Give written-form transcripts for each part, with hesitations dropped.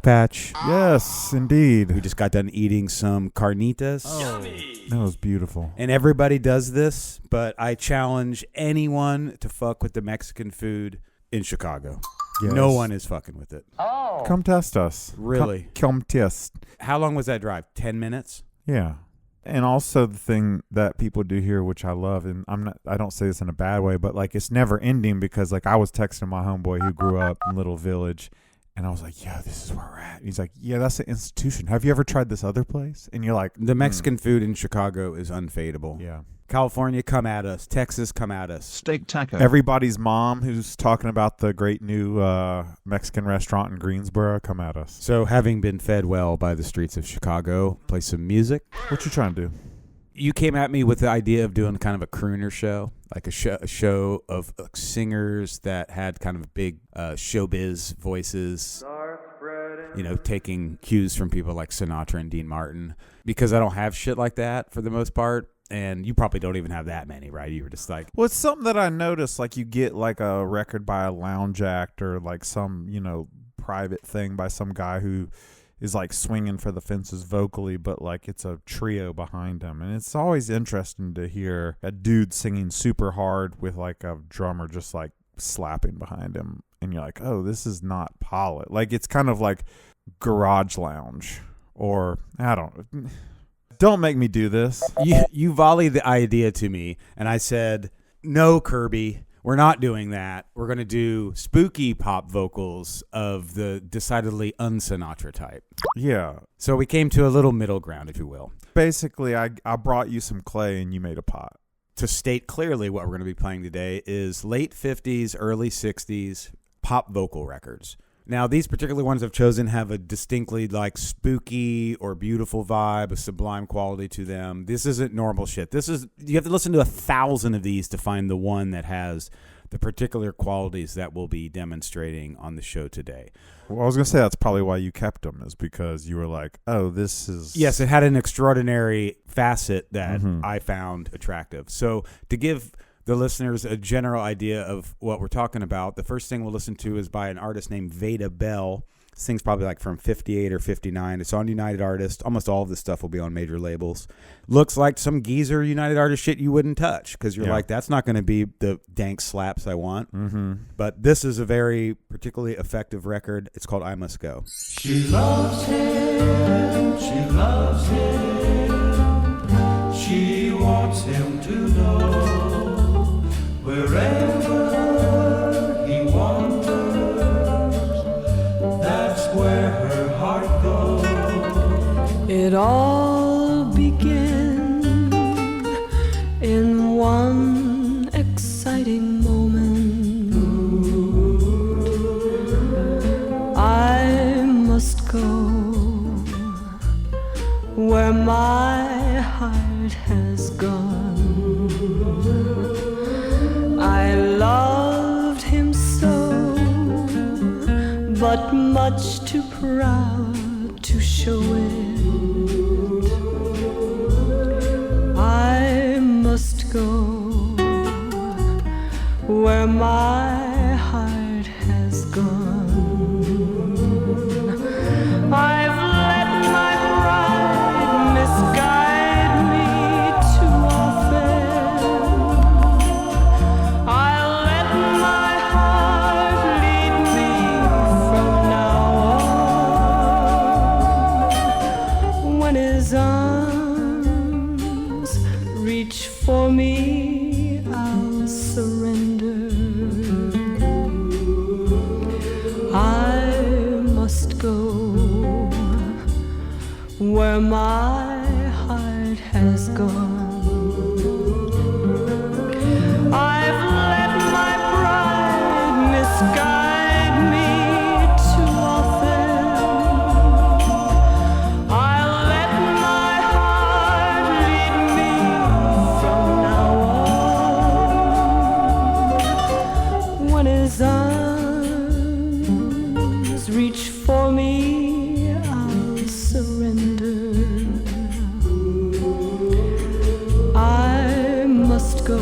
Dogpatch. Yes, indeed. We just got done eating some carnitas. Oh, that was beautiful. And everybody does this, but I challenge anyone to fuck with the Mexican food in Chicago. Yes. No one is fucking with it. Oh. Come test us. Really? Come test. How long was that drive? 10 minutes? Yeah. And also the thing that people do here, which I love, and I don't say this in a bad way, but like it's never ending because like I was texting my homeboy who grew up in Little Village, and I was like, yeah, this is where we're at. And he's like, yeah, that's an institution. Have you ever tried this other place? And you're like, the Mexican food in Chicago is unfadable. Yeah. California, come at us. Texas, come at us. Steak taco. Everybody's mom who's talking about the great new Mexican restaurant in Greensboro, come at us. So having been fed well by the streets of Chicago, play some music. What you trying to do? You came at me with the idea of doing kind of a crooner show, like a show of singers that had kind of big showbiz voices, you know, taking cues from people like Sinatra and Dean Martin, because I don't have shit like that for the most part. And you probably don't even have that many, right? You were just like... Well, it's something that I noticed, like you get like a record by a lounge act or like some, you know, private thing by some guy who is like swinging for the fences vocally, but like it's a trio behind him. And it's always interesting to hear a dude singing super hard with like a drummer just like slapping behind him. And you're like, oh, this is not polished. Like it's kind of like garage lounge or I don't make me do this. You volleyed the idea to me, and I said, no, Kirby, we're not doing that. We're going to do spooky pop vocals of the decidedly un-Sinatra type. Yeah. So we came to a little middle ground, if you will. Basically, I brought you some clay, and you made a pot. To state clearly what we're going to be playing today is late 50s, early 60s pop vocal records. Now, these particular ones I've chosen have a distinctly like spooky or beautiful vibe, a sublime quality to them. This isn't normal shit. You have to listen to 1,000 of these to find the one that has the particular qualities that we'll be demonstrating on the show today. Well, I was going to say that's probably why you kept them, is because you were like, oh, this is... Yes, it had an extraordinary facet that I found attractive. So to give the listeners a general idea of what we're talking about, the first thing we'll listen to is by an artist named Veda Bell. This thing's probably like from 58 or 59. It's on United Artists. Almost all of this stuff will be on major labels. Looks like some geezer United Artist shit you wouldn't touch because you're like, that's not going to be the dank slaps I want. Mm-hmm. But this is a very particularly effective record. It's called I Must Go. She loves him. She loves him. She wants him to know. Wherever he wanders, that's where her heart goes. It all began in one exciting moment. I must go where my heart has gone. I loved him so, but much too proud to show it. I must go where my heart has gone. I've let my pride misguide me too often. I'll let my heart lead me from now on. When his arms reach for me, I'll surrender. I must go where my heart has gone. I've let my pride misguide me too often. I'll let my heart lead me from now on. When his arms reach for me, I'll surrender. Go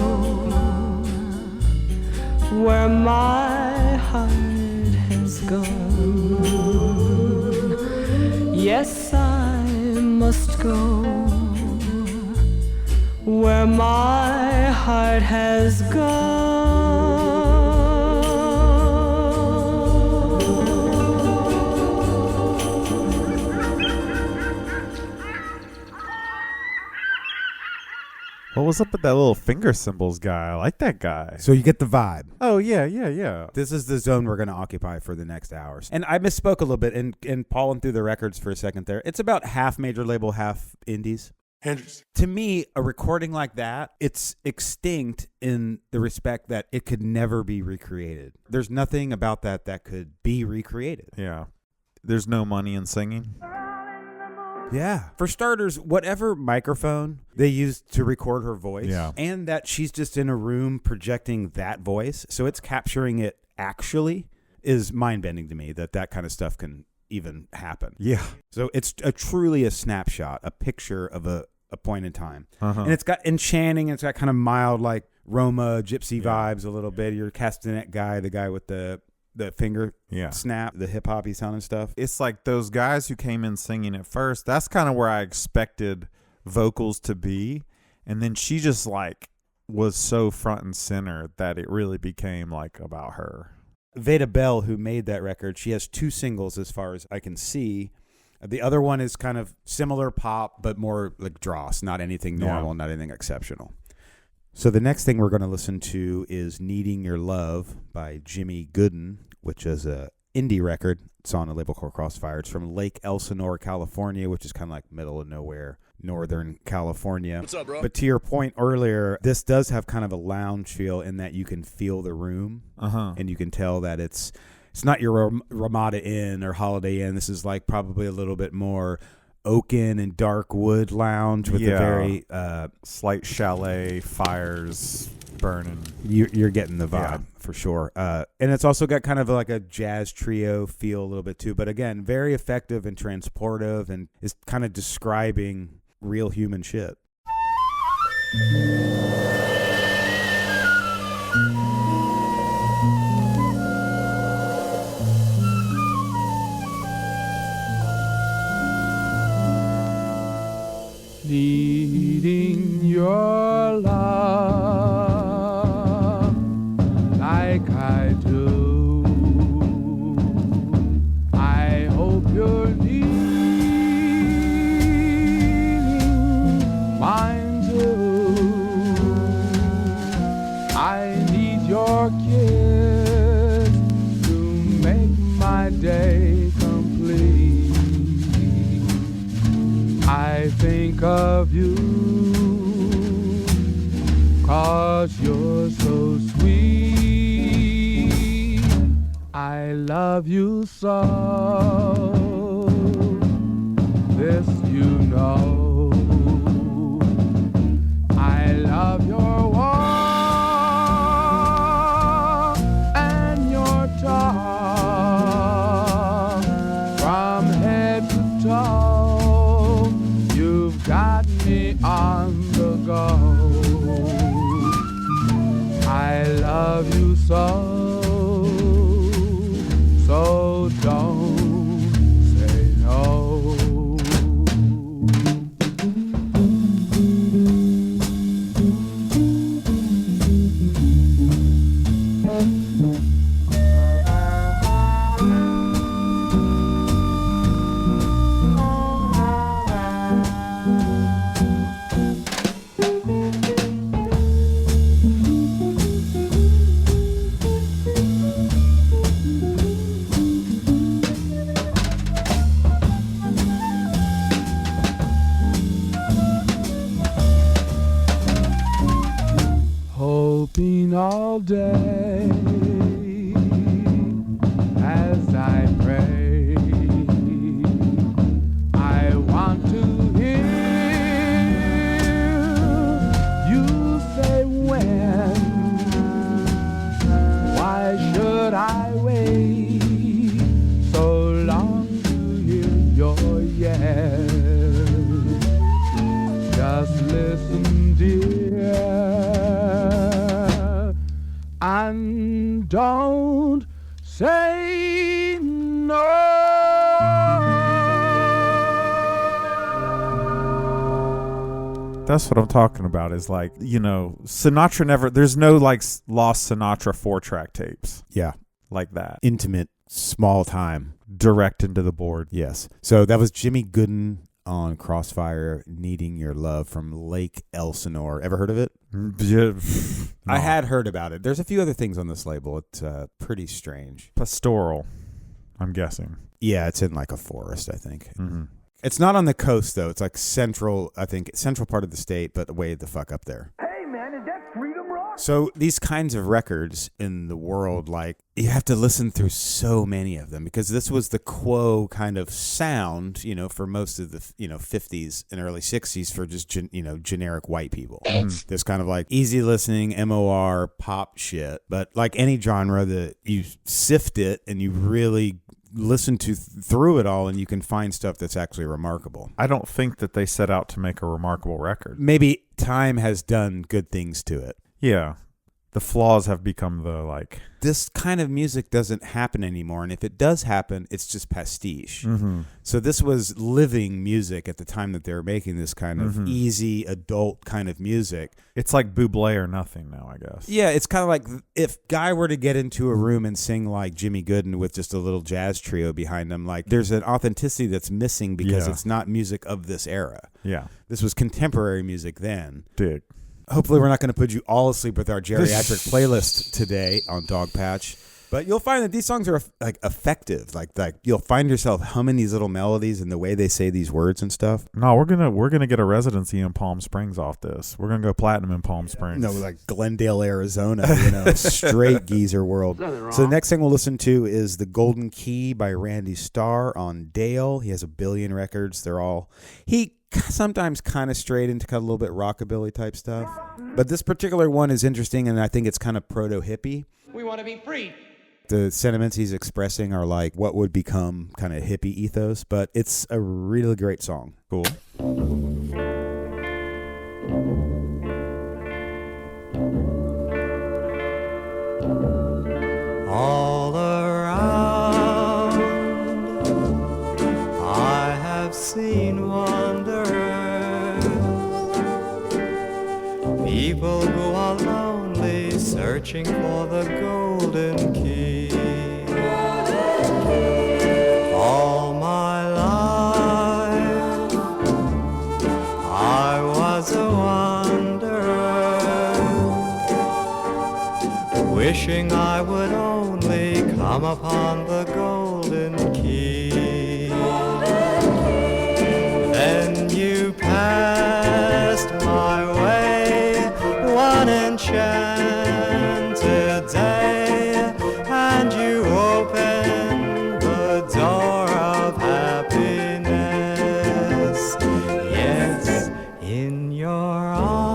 where my heart must go where my heart has gone. What was up with that little finger symbols guy? I like that guy. So you get the vibe. Oh, yeah. This is the zone we're going to occupy for the next hours. And I misspoke a little bit in pawing through the records for a second there. It's about half major label, half indies. To me, a recording like that, it's extinct in the respect that it could never be recreated. There's nothing about that that could be recreated. Yeah. There's no money in singing. Yeah. For starters, whatever microphone they used to record her voice, and that she's just in a room projecting that voice, so it's capturing it actually, is mind-bending to me that kind of stuff can even happen. Yeah. So it's truly a snapshot, a picture of a point in time. And it's got enchanting, it's got kind of mild like Roma, gypsy vibes a little bit. Your castanet guy, the guy with the finger snap, the hip-hop-y sound and stuff. It's like those guys who came in singing at first, that's kind of where I expected vocals to be. And then she just like was so front and center that it really became like about her. Veda Bell, who made that record, she has 2 singles as far as I can see. The other one is kind of similar pop, but more like dross, not anything normal, not anything exceptional. So the next thing we're going to listen to is Needing Your Love by Jimmy Gooden, which is a indie record. It's on a label called Crossfire. It's from Lake Elsinore, California, which is kind of like middle of nowhere, Northern California. What's up, bro? But to your point earlier, this does have kind of a lounge feel in that you can feel the room, and you can tell that it's not your Ramada Inn or Holiday Inn. This is like probably a little bit more oaken and dark wood lounge with a very slight chalet, fires burning. You're getting the vibe for sure. And it's also got kind of like a jazz trio feel a little bit too. But again, very effective and transportive, and is kind of describing real human shit. Needing your love like I do. I hope you're needing mine too. I need your kiss to make my day complete. I think of you 'cause you're so sweet. I love you so, this you know. I love your walk and your talk from head to toe. You've got me on the go. I love you so, so don't say no. Hoping all day as I pray, I want to hear you say when. Why should I wait so long to hear your yes? Just listen, dear, and don't say no. That's what I'm talking about. Is like, you know, Sinatra never. There's no like lost Sinatra 4-track tapes. Yeah. Like that. Intimate, small time. Direct into the board. Yes. So that was Jimmy Gooden on Crossfire, Needing Your Love from Lake Elsinore. Ever heard of it? Yeah. I had heard about it. There's a few other things on this label. It's pretty strange. Pastoral, I'm guessing. Yeah, it's in like a forest, I think. Mm-hmm. It's not on the coast, though. It's like central, I think, central part of the state, but way the fuck up there. Hey, man, is that Freedom Rock? So these kinds of records in the world, like, you have to listen through so many of them because this was the quo kind of sound, you know, for most of the, 50s and early 60s for just, generic white people. This kind of like easy listening, MOR, pop shit. But like any genre, that you sift it and you really listen to through it all, and you can find stuff that's actually remarkable. I don't think that they set out to make a remarkable record. Maybe time has done good things to it. Yeah. The flaws have become the like... This kind of music doesn't happen anymore, and if it does happen, it's just pastiche. Mm-hmm. So this was living music at the time that they were making this kind of easy adult kind of music. It's like Bublé or nothing now, I guess. Yeah, it's kind of like if Guy were to get into a room and sing like Jimmy Gooden with just a little jazz trio behind him, like there's an authenticity that's missing because it's not music of this era. Yeah. This was contemporary music then. Dude. Hopefully we're not going to put you all asleep with our geriatric playlist today on Dogpatch. But you'll find that these songs are like effective. Like you'll find yourself humming these little melodies and the way they say these words and stuff. No, we're gonna get a residency in Palm Springs off this. We're gonna go platinum in Palm Springs. No, like Glendale, Arizona, straight geezer world. So the next thing we'll listen to is The Golden Key by Randy Starr on Dale. He has 1 billion records. He sometimes kind of strayed into kind of a little bit rockabilly type stuff. But this particular one is interesting, and I think it's kind of proto-hippie. We want to be free. The sentiments he's expressing are like what would become kind of hippie ethos, but it's a really great song. Cool. All around I have seen wanderers, people who are lonely, searching for the golden key. All my life I was a wanderer, wishing I would only come upon the golden key. Then you passed my way one enchanted day, and you opened the door of happiness. Yes, in your arms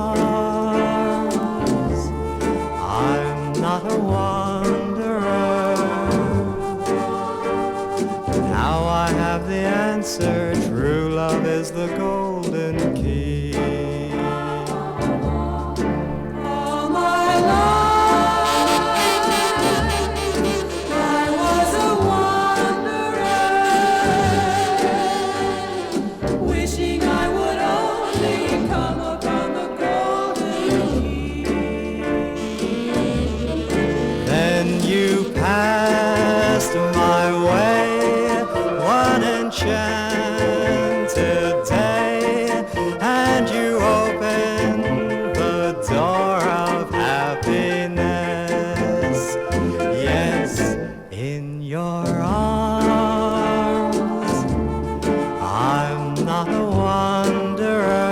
I'm not a wanderer. Now I have the answer, true love is the golden key. All my life I was a wanderer, wishing I would only come upon the golden key. Then you passed my way one enchanted day, and you opened the door of happiness. Yes, in your arms I'm not a wanderer.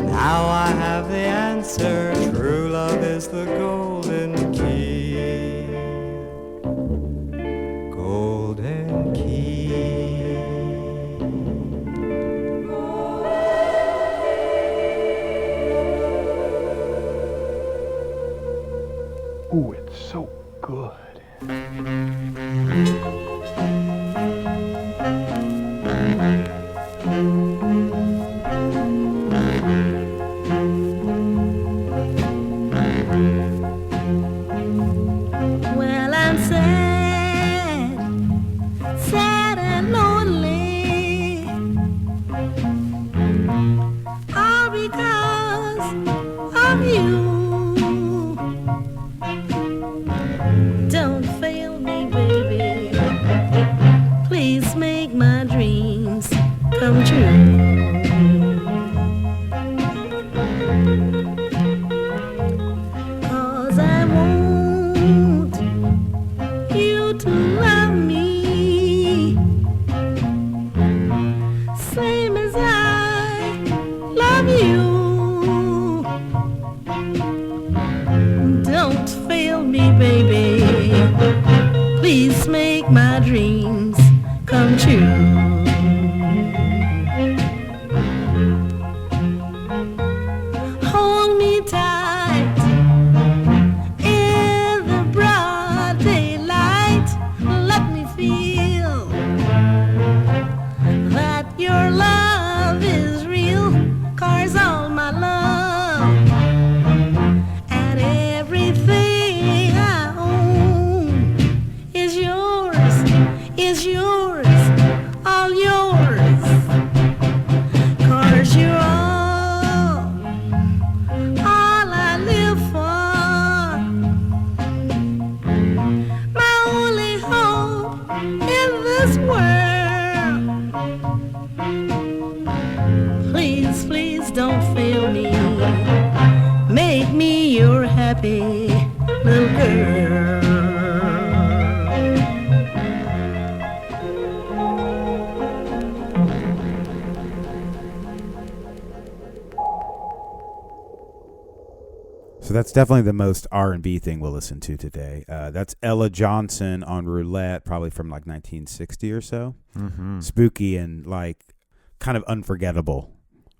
Now I have the answer, true love is the golden key. Golden key. Ooh, it's so good. Well, I'm sad, sad and lonely. come true. 'Cause I want you to love me, same as I love you. Don't fail me, baby. Please make my dreams come true. Hold me tight in the broad daylight. Let me feel that your love is real. 'Cause all my love and everything I own is yours, all yours. 'Cause you're all I live for, my only hope in this world. Please, please don't fail me. Make me your happy little girl. So that's definitely the most R&B thing we'll listen to today. That's Ella Johnson on Roulette, probably from like 1960 or so. Mm-hmm. Spooky and like kind of unforgettable,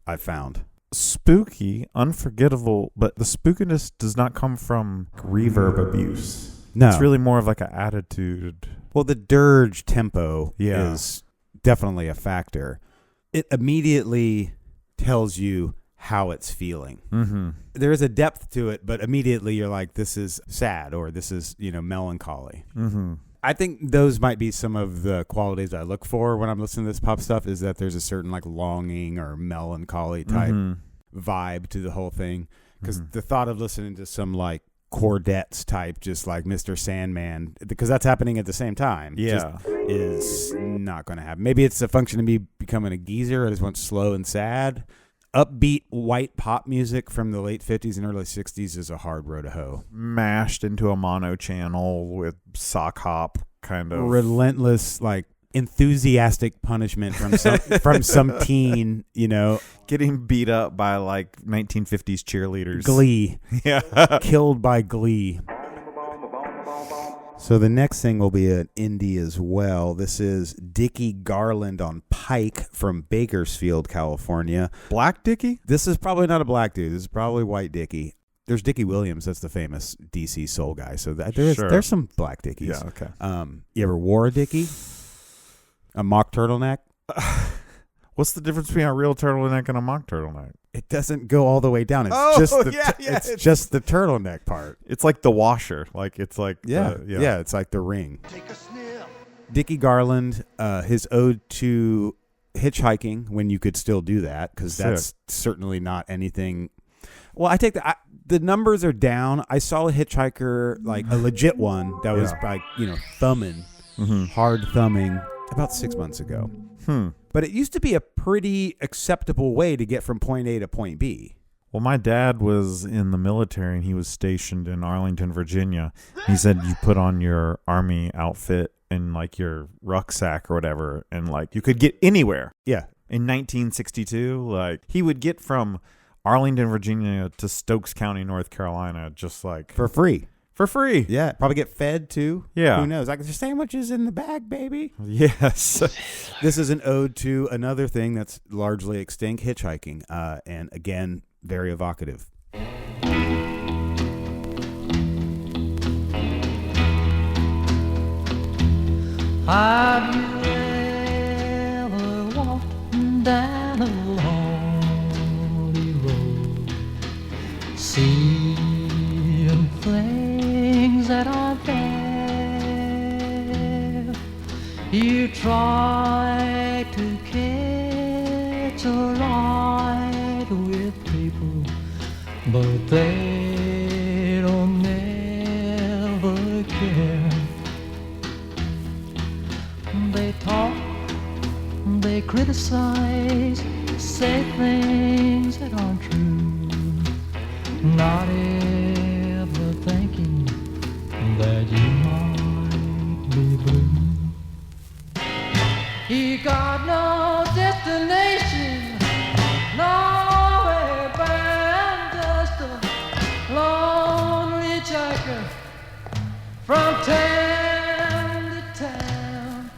I found. Spooky, unforgettable, but the spookiness does not come from reverb abuse. No. It's really more of like an attitude. Well, the dirge tempo Yeah. is definitely a factor. It immediately tells you how it's feeling. Mm-hmm. There is a depth to it, but immediately you're like, this is sad, or this is, melancholy. Mm-hmm. I think those might be some of the qualities I look for when I'm listening to this pop stuff, is that there's a certain like longing or melancholy type vibe to the whole thing. Because the thought of listening to some like Chordettes type, just like Mr. Sandman, because that's happening at the same time, Yeah. just is not going to happen. Maybe it's a function of me becoming a geezer. I just want slow and sad. Upbeat white pop music from the late 50s and early 60s is a hard road to hoe. Mashed into a mono channel with sock hop kind of. Relentless, like enthusiastic punishment from some from some teen, Getting beat up by like 1950s cheerleaders. Glee. Yeah. Killed by Glee. So the next thing will be an indie as well. This is Dickie Garland on Pike from Bakersfield, California. Black Dickie? This is probably not a black dude. This is probably white Dickie. There's Dickie Williams. That's the famous DC soul guy. So there's some black Dickies. Yeah, okay. You ever wore a Dickie? A mock turtleneck? What's the difference between a real turtleneck and a mock turtleneck? It doesn't go all the way down. It's It's just the turtleneck part. It's like the washer. Like it's like it's like the ring. Dickie Garland, his ode to hitchhiking when you could still do that, because that's certainly not anything. Well, I take the numbers are down. I saw a hitchhiker, like a legit one that was like thumbing, hard thumbing, about 6 months ago. But it used to be a pretty acceptable way to get from point A to point B. Well, my dad was in the military and he was stationed in Arlington, Virginia. He said you put on your army outfit and like your rucksack or whatever, and like you could get anywhere. Yeah. In 1962, like he would get from Arlington, Virginia to Stokes County, North Carolina, just like For free. For free. Yeah. Probably get fed too. Yeah. Who knows? Like, there's sandwiches in the bag, baby. Yes. This is an ode to another thing that's largely extinct, hitchhiking. And again, very evocative. Have you ever walked down a lonely road, seeing things that aren't there? You try to catch a ride with people, but they don't never care. They talk, they they criticize, say things that aren't true, not ever thinking that you might be blue. He got no destination, nowhere bound, just a lonely hitchhiker from town to town.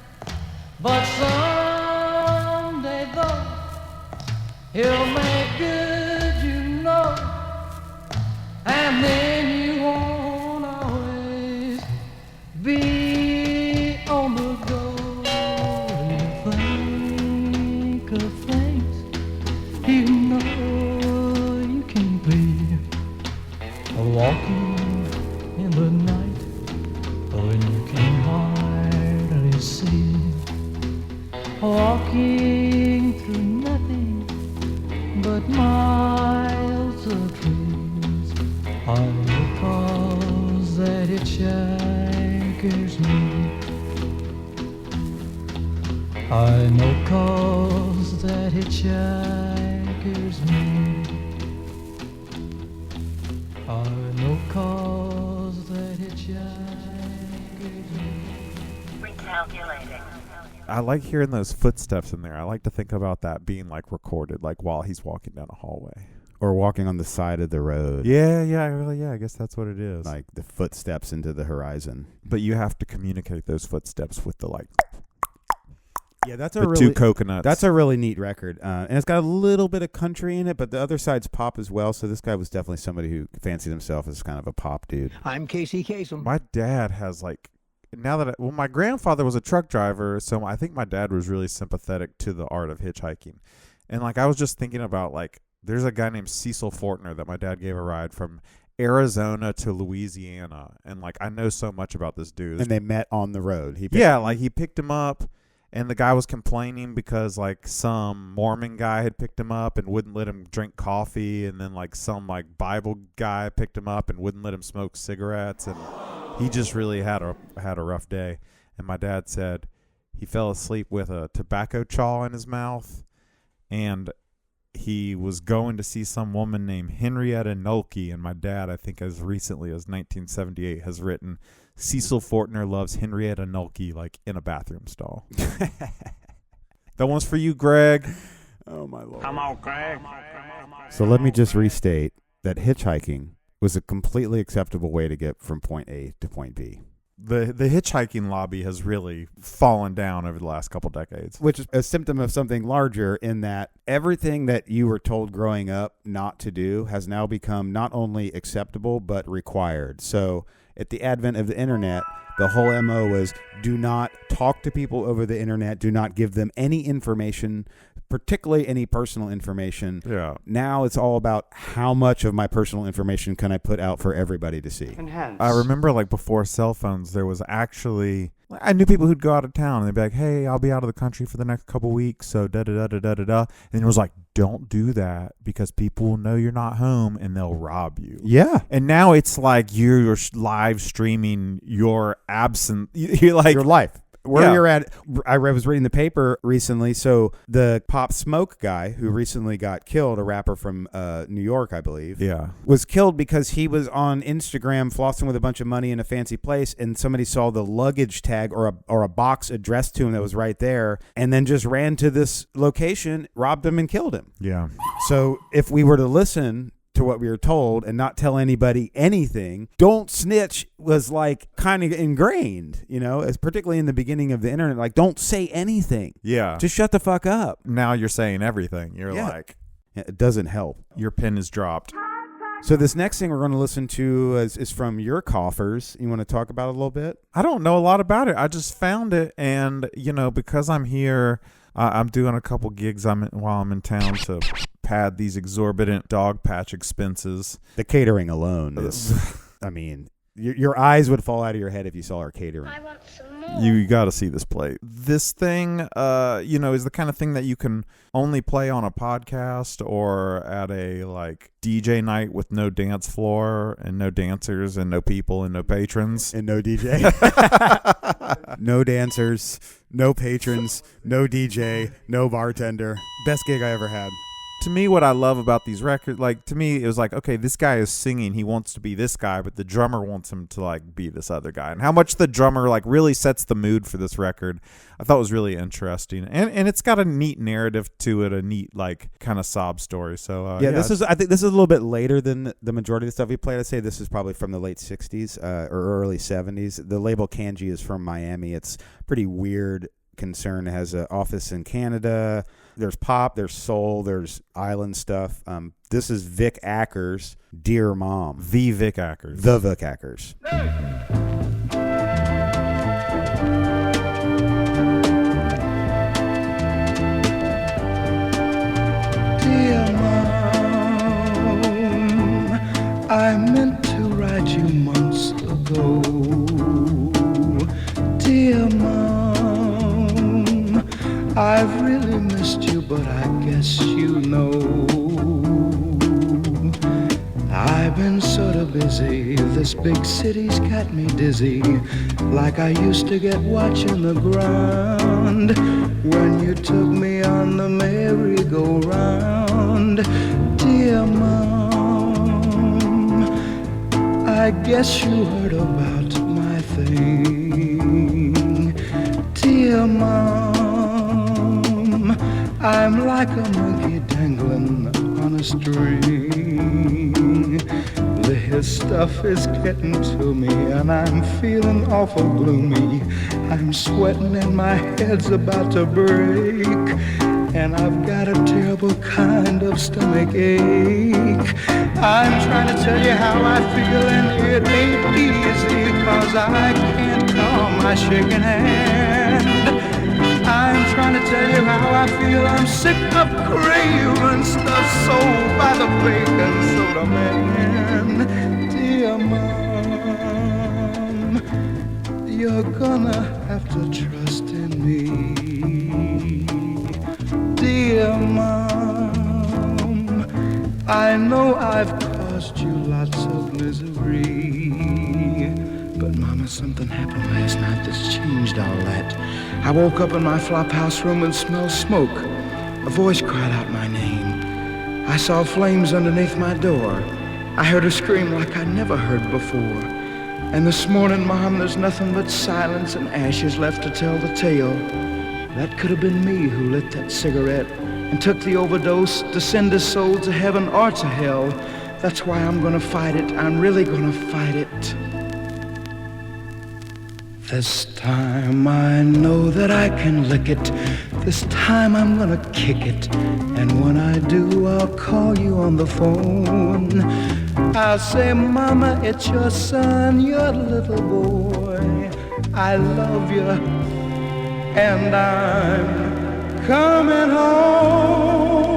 But someday though, he'll make good, you know, and then you won't always be on the go. You think of things you know you can be, walking in the night when you can hardly see, walking through nothing but miles of trees. I know cause that hitchhikers me. I know cause that hitchhikers me. I know cause that hitchhikers me. Recalculating. I like hearing those footsteps in there. I like to think about that being like recorded, like while he's walking down a hallway. Or walking on the side of the road. Yeah, I guess that's what it is. Like the footsteps into the horizon. But you have to communicate those footsteps with the like. Yeah, that's the two coconuts. That's a really neat record, and it's got a little bit of country in it, but the other side's pop as well. So this guy was definitely somebody who fancied himself as kind of a pop dude. I'm Casey Kasem. My dad has like, my grandfather was a truck driver, so I think my dad was really sympathetic to the art of hitchhiking, and like I was just thinking about like, there's a guy named Cecil Fortner that my dad gave a ride from Arizona to Louisiana, and like I know so much about this dude. And they met on the road. He picked him up. And the guy was complaining because, like, some Mormon guy had picked him up and wouldn't let him drink coffee. And then, like, some, like, Bible guy picked him up and wouldn't let him smoke cigarettes. And he just really had a rough day. And my dad said he fell asleep with a tobacco chaw in his mouth. And he was going to see some woman named Henrietta Nolke. And my dad, I think as recently as 1978, has written, Cecil Fortner loves Henrietta Nolke like in a bathroom stall. That one's for you, Greg. Oh, my Lord. Come on, Greg. So let me just restate that hitchhiking was a completely acceptable way to get from point A to point B. The hitchhiking lobby has really fallen down over the last couple decades. Which is a symptom of something larger in that everything that you were told growing up not to do has now become not only acceptable but required. So at the advent of the internet, the whole MO was do not talk to people over the internet, do not give them any information, particularly any personal information. Yeah. Now it's all about how much of my personal information can I put out for everybody to see. Enhance. I remember like before cell phones, there was actually, I knew people who'd go out of town and they'd be like, hey, I'll be out of the country for the next couple weeks. So da-da-da-da-da-da. And it was like, don't do that because people will know you're not home and they'll rob you. Yeah. And now it's like you're live streaming your absence. You're like your life. Where Yeah. you're at, I was reading the paper recently. So the Pop Smoke guy who recently got killed, a rapper from New York, I believe, Yeah. was killed because he was on Instagram flossing with a bunch of money in a fancy place, and somebody saw the luggage tag or a box addressed to him that was right there, and then just ran to this location, robbed him, and killed him. Yeah. So if we were to listen to what we were told and not tell anybody anything, don't snitch was like kind of ingrained, you know, as particularly in the beginning of the internet, like don't say anything. Yeah. Just shut the fuck up. Now you're saying everything. You're like, it doesn't help. your pen is dropped. So this next thing we're going to listen to is from your coffers. You want to talk about it a little bit? I don't know a lot about it. I just found it. And, you know, because I'm here, I'm doing a couple gigs while I'm in town to pad these exorbitant Dogpatch expenses. The catering alone is, I mean, your eyes would fall out of your head if you saw our catering. I want some more. You got to see this play. This thing, you know, is the kind of thing that you can only play on a podcast or at a like DJ night with no dance floor and no dancers and no people and no patrons And no DJ. No dancers, No patrons, no DJ, no bartender. Best gig I ever had. To me, what I love about these records, like, to me, it was like, okay, this guy is singing. He wants to be this guy, but the drummer wants him to, like, be this other guy. And how much the drummer, like, really sets the mood for this record, I thought was really interesting. And it's got a neat narrative to it, a neat, like, kind of sob story. So, I think this is a little bit later than the majority of the stuff we played. I'd say this is probably from the late 60s or early 70s. The label Kanji is from Miami. It's pretty weird concern. It has an office in Canada. There's pop, there's soul, there's island stuff. This is Vic Ackers' Dear Mom. The Vic Ackers. The Vic Ackers. Dear Mom, I meant to write you months ago. Dear Mom, I've really missed you, but I guess you know. I've been sort of busy, this big city's got me dizzy, like I used to get watching the ground when you took me on the merry-go-round. Dear Mom, I guess you heard about my thing. Dear Mom, I'm like a monkey dangling on a string. This stuff is getting to me and I'm feeling awful gloomy. I'm sweating and my head's about to break, and I've got a terrible kind of stomach ache. I'm trying to tell you how I feel and it ain't easy, 'cause I can't calm my shaking hand. I'm trying to tell you how I feel. I'm sick of craving stuff sold by the bacon soda man. Dear Mom, you're gonna have to trust in me. Dear Mom, I know I've caused you lots of misery, but Mama, something happened last night that's changed all that. I woke up in my flop house room and smelled smoke. A voice cried out my name. I saw flames underneath my door. I heard a scream like I'd never heard before. And this morning, Mom, there's nothing but silence and ashes left to tell the tale. That could have been me who lit that cigarette and took the overdose to send his soul to heaven or to hell. That's why I'm gonna fight it. I'm really gonna fight it. This time I know that I can lick it. This time I'm gonna kick it. And when I do, I'll call you on the phone. I'll say, Mama, it's your son, your little boy. I love you, and I'm coming home.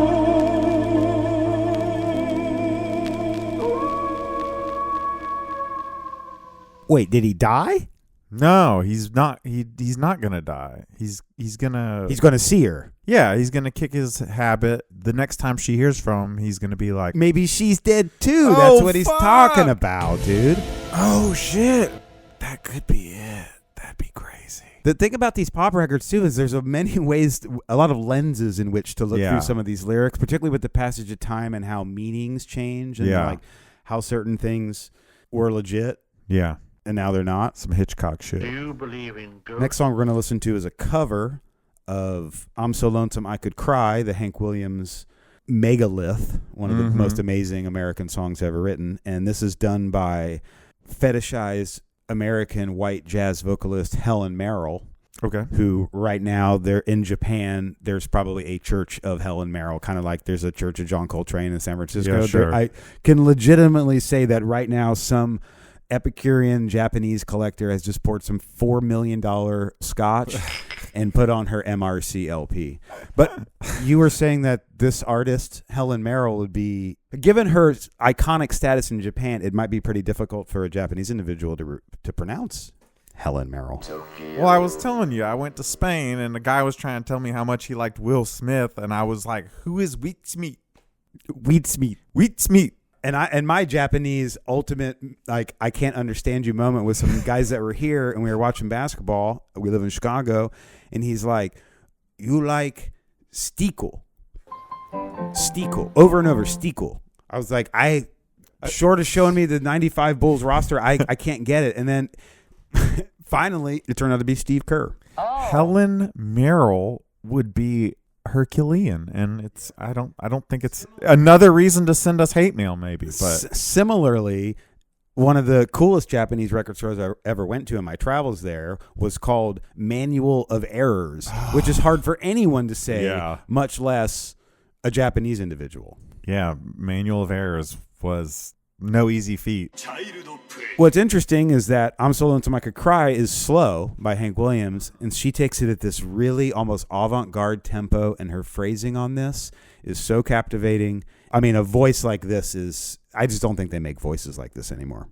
Wait, did he die? No, he's not. He's not gonna die. He's gonna see her. Yeah, he's gonna kick his habit. The next time she hears from him, he's gonna be like, maybe she's dead too. Oh, That's what he's fuck. talking about, dude. oh shit, that could be it. That'd be crazy. The thing about these pop records too is there's a many ways, a lot of lenses in which to look Yeah. through some of these lyrics, particularly with the passage of time and how meanings change and Yeah. like how certain things were legit Yeah, and now they're not. some Hitchcock shit. you believe in ghosts? Next song we're going to listen to is a cover of I'm So Lonesome I Could Cry, the Hank Williams megalith, one of the most amazing American songs ever written. And this is done by fetishized American white jazz vocalist Helen Merrill, Okay. who right now they're in Japan. There's probably a church of Helen Merrill, kind of like there's a church of John Coltrane in San Francisco. Yeah, sure. I can legitimately say that right now some Epicurean Japanese collector has just poured some $4 million scotch and put on her MRC LP. But you were saying that this artist, Helen Merrill, would be, given her iconic status in Japan, it might be pretty difficult for a Japanese individual to pronounce Helen Merrill. Well, I was telling you, I went to Spain, and the guy was trying to tell me how much he liked Will Smith, and I was like, "Who is Weet Smeet? Weet Smeet. Weet Smeet." And my Japanese ultimate, like, I can't understand you moment with some guys that were here and we were watching basketball. We live in Chicago, and he's like, "You like Steekel, over and over, Steekel." I was like, short of showing me the 95 Bulls roster, I can't get it. And then finally, it turned out to be Steve Kerr. Oh. Helen Merrill would be Herculean, and I don't think it's another reason to send us hate mail, maybe. But Similarly, one of the coolest Japanese record stores I ever went to in my travels there was called Manual of Errors, which is hard for anyone to say, much less a Japanese individual. Yeah, Manual of Errors was no easy feat. What's interesting is that I'm So Lonesome I Could Cry is slow by Hank Williams, and she takes it at this really almost avant-garde tempo, and her phrasing on this is so captivating. I mean, a voice like this is, I just don't think they make voices like this anymore.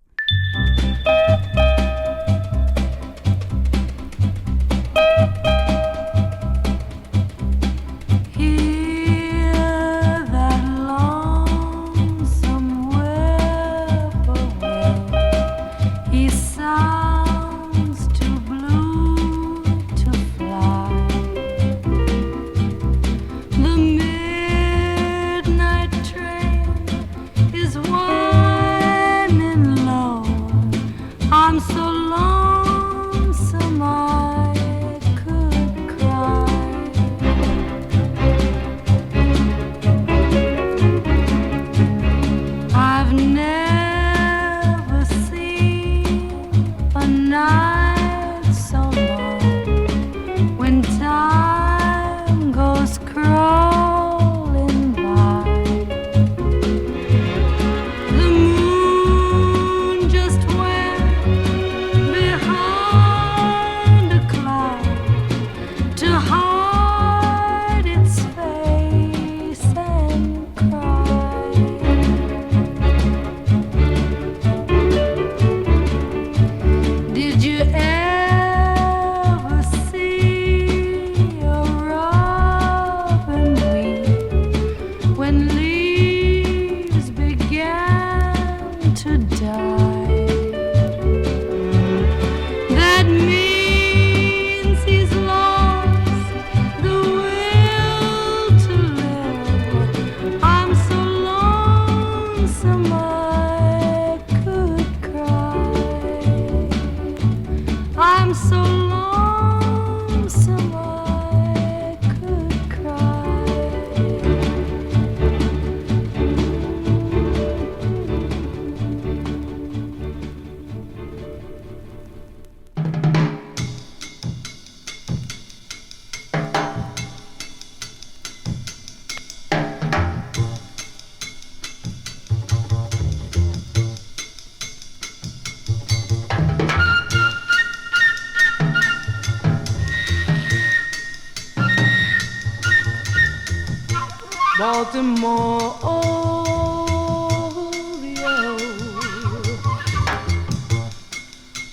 Baltimore,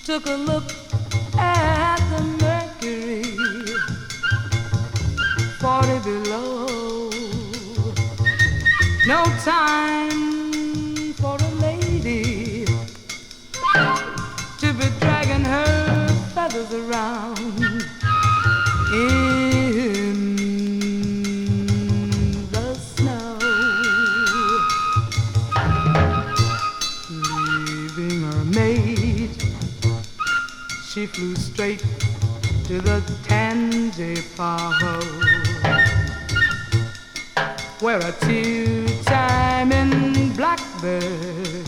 took a look at the mercury, 40 below. No time for a lady to be dragging her feathers around in the snow. Leaving her mate, she flew straight to the Tangipahoe, where a two-timing blackbird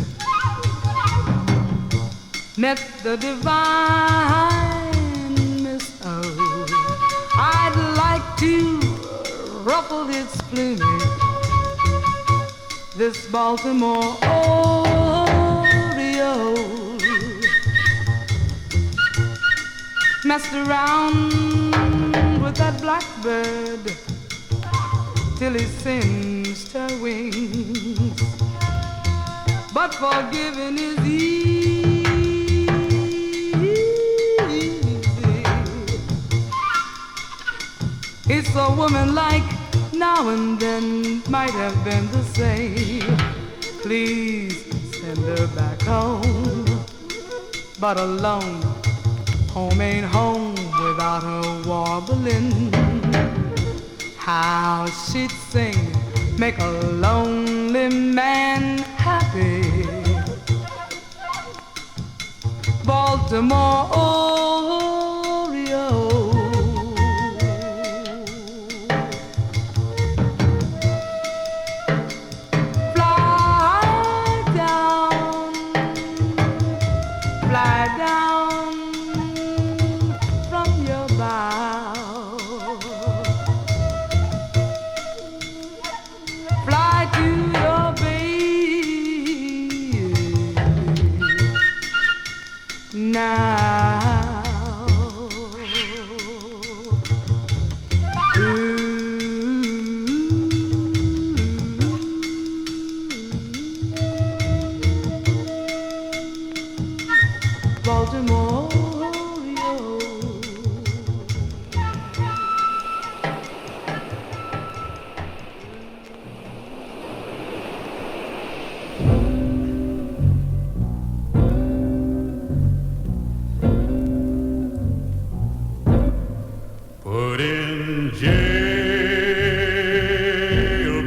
met the divine Miss O. I'd like to ruffle his plumage, this Baltimore Oriole. Messed around with that blackbird till he singed her wings, but forgiving is easy. It's a woman like now and then might have been the same. please send her back home. But alone, home ain't home without her warbling. How she'd sing, make a lonely man happy. Baltimore Oreo. Fly down from your bow. Fly to your baby now. Baltimore Oreo. Put in jail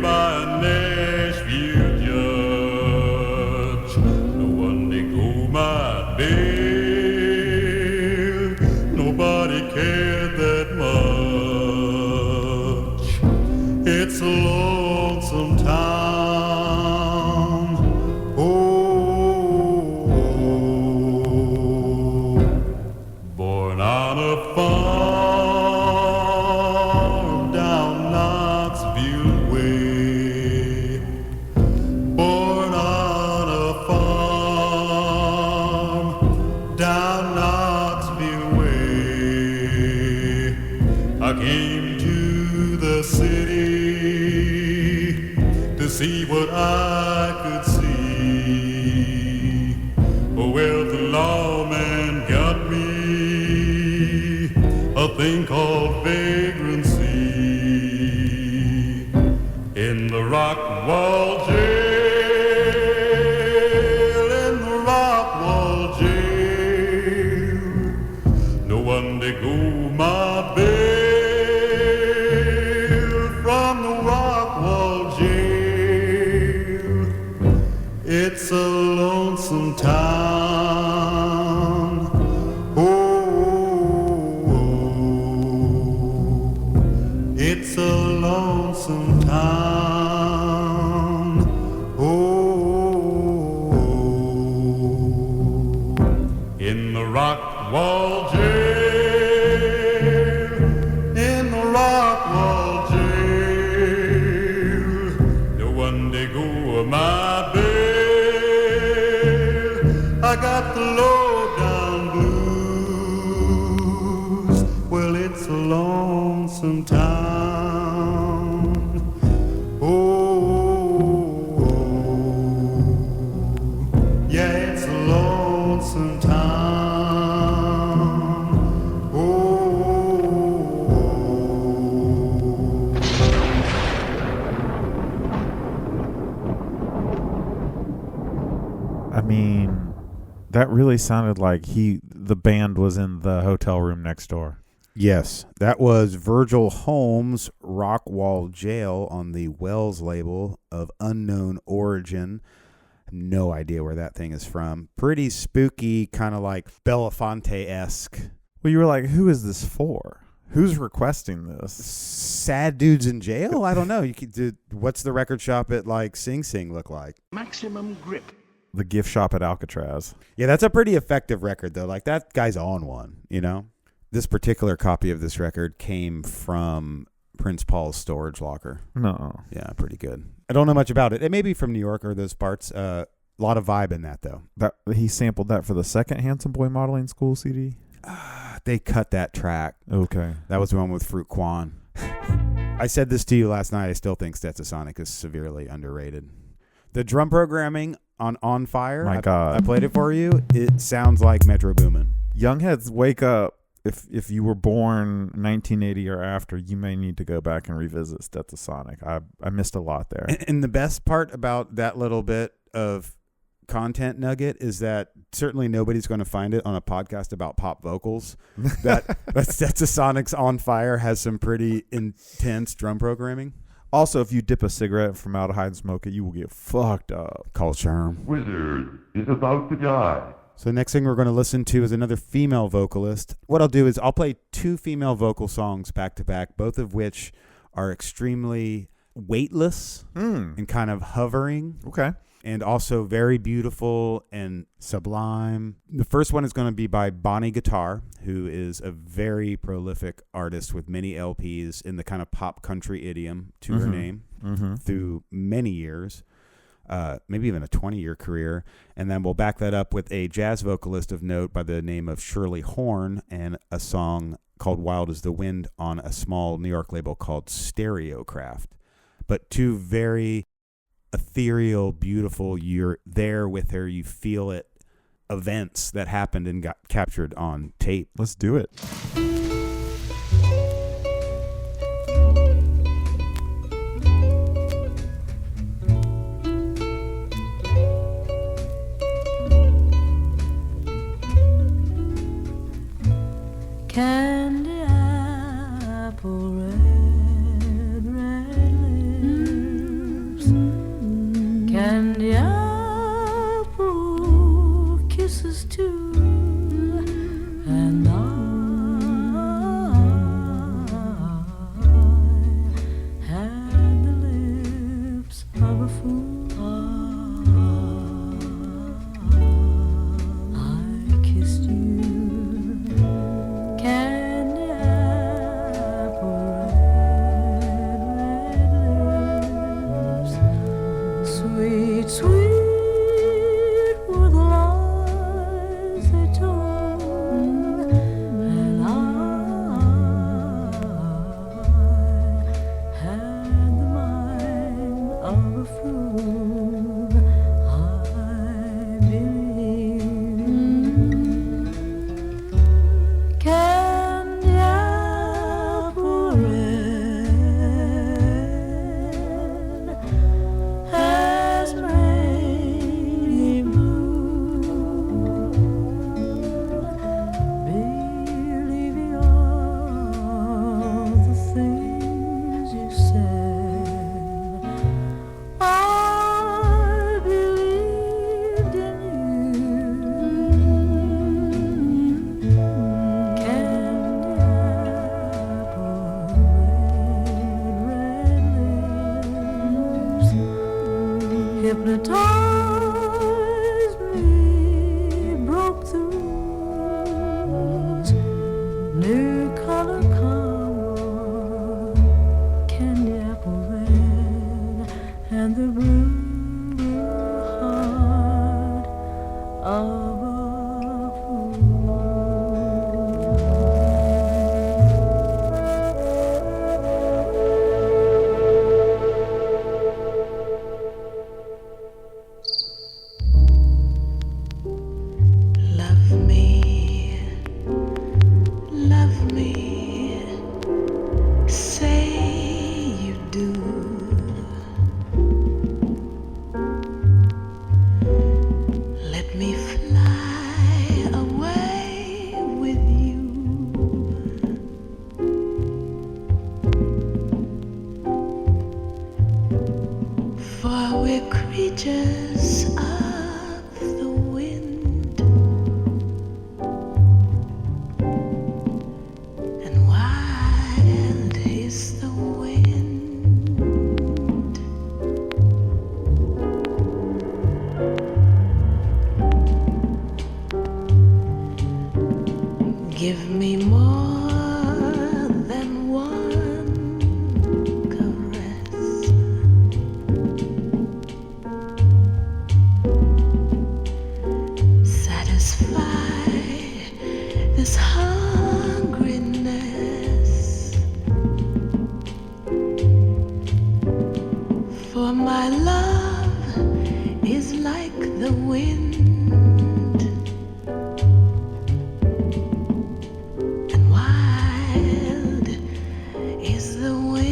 by a Nashville judge. No one they go my bail. Nobody cared that much. It's a lonesome town. Oh, born on a farm down Knoxville way. Born on a farm down Knoxville way. I came to the city to see what I could see. Oh, well, the lawman got me a thing called vagrancy in the Rockwall jail, in the Rockwall jail. No one they go my bail from the Rockwall jail. It's a lonesome town. Oh, it's a lonesome town. Oh, in the Rockwall jail, in the Rockwall jail. No one they go my bail. I got the low down blues. Well, it's a lonesome town. Oh, yeah, it's a lonesome town. Oh. I mean, that really sounded like the band was in the hotel room next door. Yes, that was Virgil Holmes' Rockwall Jail on the Wells label of unknown origin. No idea where that thing is from. Pretty spooky, kind of like Belafonte-esque. Well, you were like, who is this for? Who's requesting this? Sad dudes in jail? I don't know. You could do, what's the record shop at like Sing Sing look like? Maximum grip. The gift shop at Alcatraz. Yeah, that's a pretty effective record though. Like that guy's on one, you know? This particular copy of this record came from Prince Paul's storage locker. No. Yeah, pretty good. I don't know much about it. It may be from New York or those parts. A lot of vibe in that though. That he sampled that for the second Handsome Boy Modeling School CD? They cut that track. Okay. That was the one with Fruit Quan. I said this to you last night. I still think Stetsasonic is severely underrated. The drum programming on Fire. My God. I played it for you. It sounds like Metro Boomin. Youngheads, wake up. If you were born 1980 or after, you may need to go back and revisit Stetsasonic. I missed a lot there. And the best part about that little bit of content nugget is that certainly nobody's going to find it on a podcast about pop vocals. That Sonics on Fire has some pretty intense drum programming. Also, if you dip a cigarette in formaldehyde and smoke it, you will get fucked up. Call Charm. Wizard is about to die. So the next thing we're going to listen to is another female vocalist. What I'll do is I'll play 2 female vocal songs back to back, both of which are extremely weightless and kind of hovering. Okay. And also very beautiful and sublime. The first one is going to be by Bonnie Guitar, who is a very prolific artist with many LPs in the kind of pop country idiom to her name through many years, maybe even a 20-year career. And then we'll back that up with a jazz vocalist of note by the name of Shirley Horn and a song called Wild as the Wind on a small New York label called Stereocraft. But 2 very ethereal, beautiful, you're there with her, you feel it, events that happened and got captured on tape. Let's do it. Candy apple, red, red lips. Candy apple, kisses too. And I had the lips of a fool. I kissed you. Candy apple, red, red lips. Sweet, sweet were the lies they told, and I had the mind of a fool. I believed. Candy apple, red has made me blue. Believing all the things you said, I believed in you. Candy apple, red, red lips hypnotized me, broke through new color combo, candy apple red, and the blue heart of a fool. Love me, say you do. Let me fly away with you. For we're creatures of the wind, and wild is the wind. Give me more than one caress. Satisfy this hungriness. For my love is like the wind, and wild is the wind.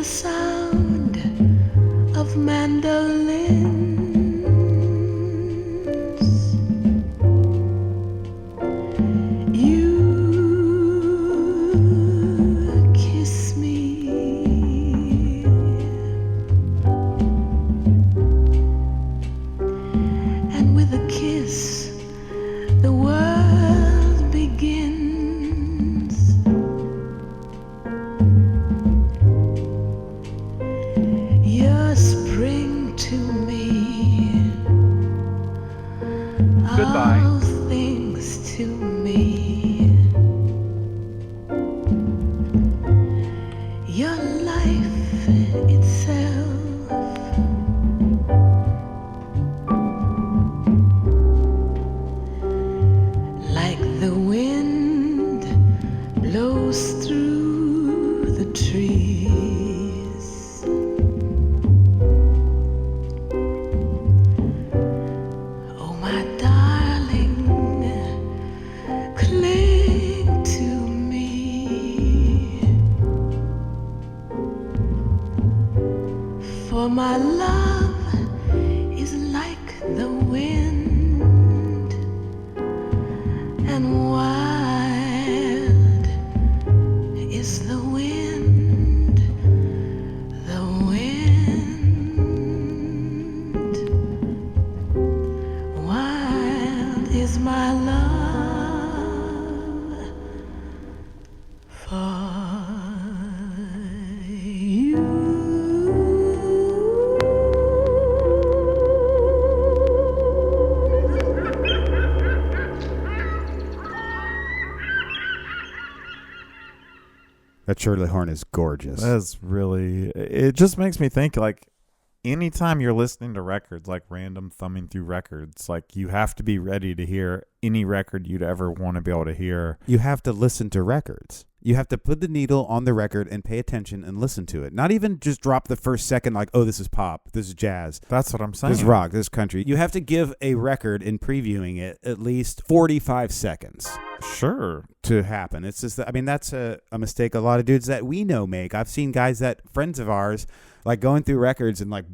the sound of mandolins. You kiss me, and with a kiss the world begins. You're spring to me. Goodbye. All things to me. Your life itself. Like the wind blows through the trees. Oh, my darling, cling to me. For my love is like the wind, and wild is the wind, the wind. Wild is my love for you. That Shirley horn is gorgeous. That's really, it just makes me think, like, anytime you're listening to records, like random thumbing through records, like, you have to be ready to hear any record you'd ever want to be able to hear. You have to listen to records. You have to put the needle on the record and pay attention and listen to it. Not even just drop the first second like, oh, this is pop, this is jazz, That's what I'm saying. this is rock, this is country. You have to give a record in previewing it at least 45 seconds Sure. to happen. It's just, I mean, that's a mistake a lot of dudes that we know make. I've seen guys that, friends of ours, like going through records and like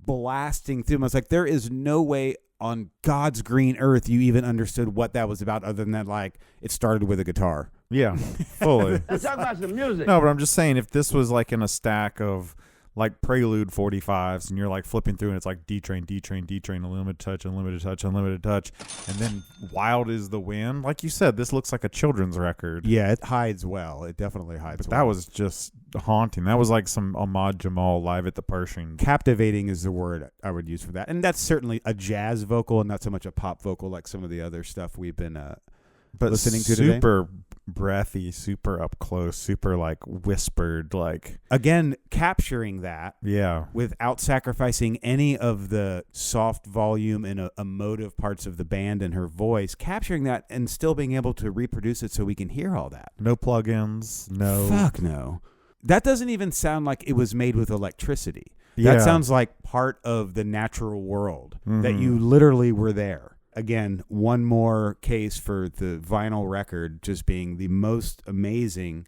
blasting through them. I was like, there is no way on God's green earth you even understood what that was about, other than that, like, it started with a guitar. Yeah, fully. Let's talk about some music. No, but I'm just saying, if this was like in a stack of like Prelude 45s and you're like flipping through and it's like D Train, D Train, D Train, Unlimited Touch, Unlimited Touch, Unlimited Touch, and then Wild is the Wind, like you said, this looks like a children's record. Yeah, it hides well. It definitely hides But well. that was just haunting. That was like some Ahmad Jamal live at the Pershing. Captivating is the word I would use for that. And that's certainly a jazz vocal and not so much a pop vocal like some of the other stuff we've been But listening to today. super breathy, super up close, super like whispered, like, Again, capturing that yeah. without sacrificing any of the soft volume and emotive parts of the band and her voice, capturing that and still being able to reproduce it so we can hear all that. No plugins, no. Fuck no. That doesn't even sound like it was made with electricity. Yeah. That sounds like part of the natural world, that Mhm. you literally were there. Again, one more case for the vinyl record just being the most amazing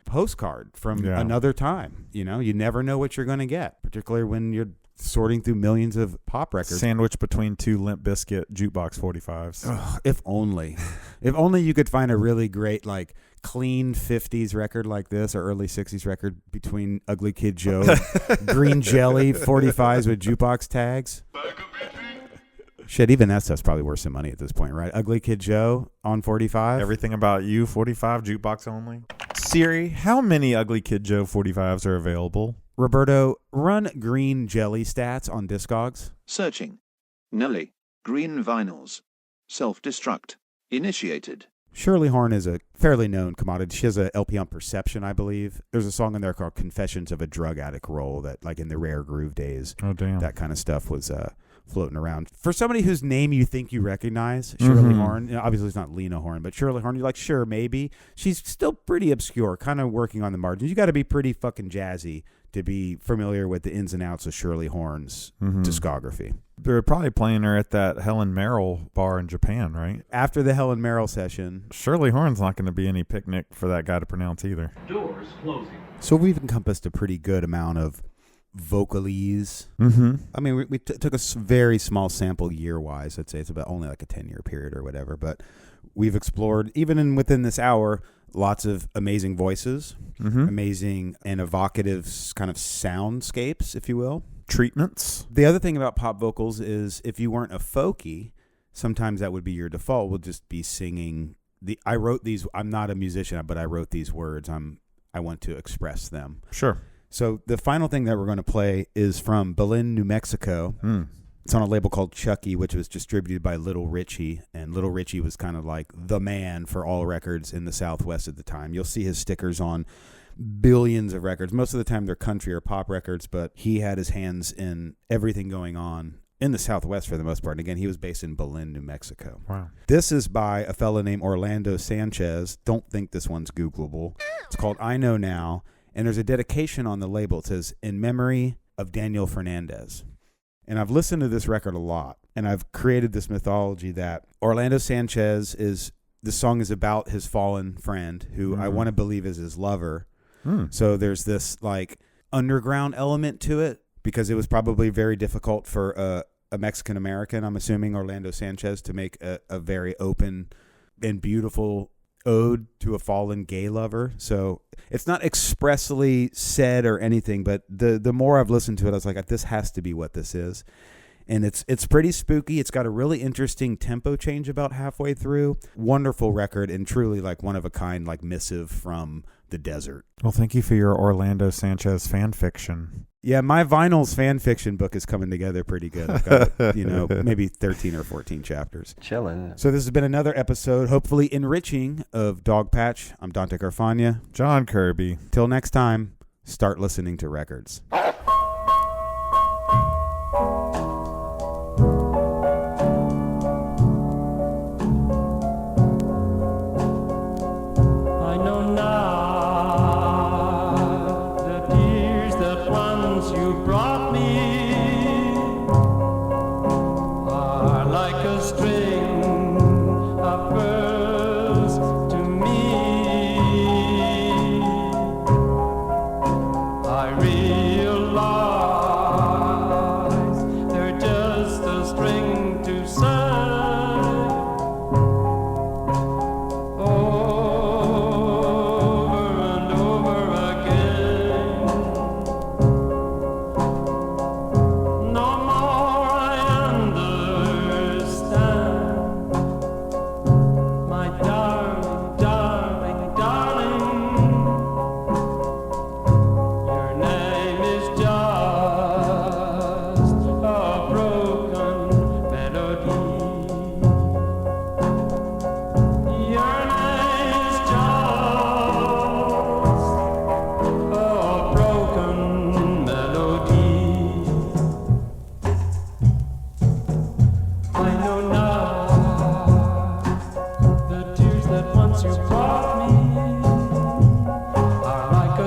postcard from another time. You know, you never know what you're going to get, particularly when you're sorting through millions of pop records. Sandwiched between two Limp Bizkit jukebox 45s. Ugh, if only. If only you could find a really great, like, clean 50s record like this or early 60s record between Ugly Kid Joe, Green Jelly 45s with jukebox tags. Shit, even that stuff's probably worth some money at this point, right? Ugly Kid Joe on 45. Everything About You 45, jukebox only. Siri, how many Ugly Kid Joe 45s are available? Roberto, run Green Jelly stats on Discogs. Searching. Nelly. Green vinyls. Self-destruct. Initiated. Shirley Horn is a fairly known commodity. She has a LP on Perception, I believe. There's a song in there called Confessions of a Drug Addict Roll that, like, in the Rare Groove days, Oh, damn. that kind of stuff was floating around. For somebody whose name you think you recognize, Shirley Horn, obviously it's not Lena Horne, but Shirley Horn, you're like, sure, maybe. She's still pretty obscure, kind of working on the margins. You got to be pretty fucking jazzy to be familiar with the ins and outs of Shirley Horn's discography. They're probably playing her at that Helen Merrill bar in Japan, right? After the Helen Merrill session. Shirley Horn's not going to be any picnic for that guy to pronounce either. Doors closing. So we've encompassed a pretty good amount of vocalese. I mean, we took a very small sample year-wise. I'd say it's about only like a 10-year period or whatever. But we've explored, even within this hour, lots of amazing voices, amazing and evocative kind of soundscapes, if you will. Treatments. The other thing about pop vocals is if you weren't a folkie, sometimes that would be your default. We'll just be singing. I wrote these. I'm not a musician, but I wrote these words. I want to express them. Sure. So the final thing that we're going to play is from Belen, New Mexico. It's on a label called Chucky, which was distributed by Little Richie. And Little Richie was kind of like the man for all records in the Southwest at the time. You'll see his stickers on billions of records. Most of the time they're country or pop records, but he had his hands in everything going on in the Southwest for the most part. And again, he was based in Belen, New Mexico. Wow. This is by a fella named Orlando Sanchez. Don't think this one's Googleable. It's called I Know Now. And there's a dedication on the label. It says, in memory of Daniel Fernandez. And I've listened to this record a lot. And I've created this mythology that Orlando Sanchez the song is about his fallen friend, who I want to believe is his lover. So there's this like underground element to it, because it was probably very difficult for a Mexican American, I'm assuming Orlando Sanchez, to make a very open and beautiful ode to a fallen gay lover. So it's not expressly said or anything, but the more I've listened to it, I was like, this has to be what this is. And it's pretty spooky. It's got a really interesting tempo change about halfway through. Wonderful record, and truly like one of a kind, like missive from the desert. Well, thank you for your Orlando Sanchez fan fiction. Yeah, my Vinyls fan fiction book is coming together pretty good. I've got, maybe 13 or 14 chapters. Chilling. So this has been another episode, hopefully enriching, of Dogpatch. I'm Dante Carfagna. John Kirby. Till next time, start listening to records.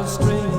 String